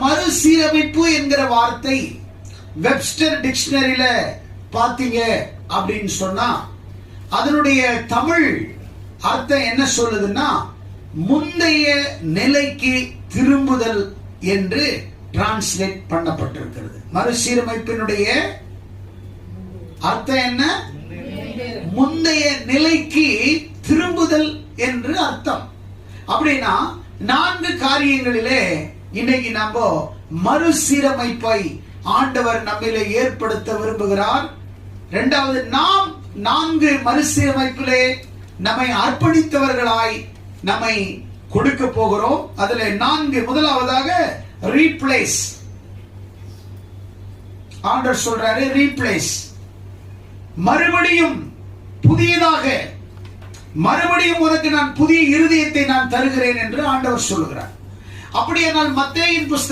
மறுசீரமைப்பு என்கிற வார்த்தை வெப்ஸ்டர் டிக்ஷனரியில பாத்தீங்க அப்படின்னு சொன்னா அதனுடைய தமிழ் அர்த்தம் என்ன சொல்லுதுன்னா, முந்தைய நிலைக்கு திரும்புதல் என்று டிரான்ஸ்லேட் பண்ணப்பட்டிருக்கிறது. மறுசீரமைப்பினுடைய அர்த்தம் என்ன? முந்தைய நிலைக்கு திரும்புதல் என்று அர்த்தம். அப்படின்னா 4 காரியங்களிலே இன்னைக்கு நம்ம மறுசீரமைப்பை ஆண்டவர் நம்மிலே ஏற்படுத்த விரும்புகிறார். இரண்டாவது, நாம் 4 மறுசீரமைப்பிலே நம்மை அர்ப்பணித்தவர்களாய் நம்மை கொடுக்க போகிறோம். அதுல 4, முதலாவதாக ரீப்ளேஸ். ஆண்டவர் சொல்றாரு ரீப்ளேஸ், மறுபடியும் புதியதாக, மறுபடியும் உனக்கு நான் புதிய இருதயத்தை நான் தருகிறேன் என்று ஆண்டவர் சொல்லுகிறார். அப்படியானால் மத்தேயின் புஸ்தகம்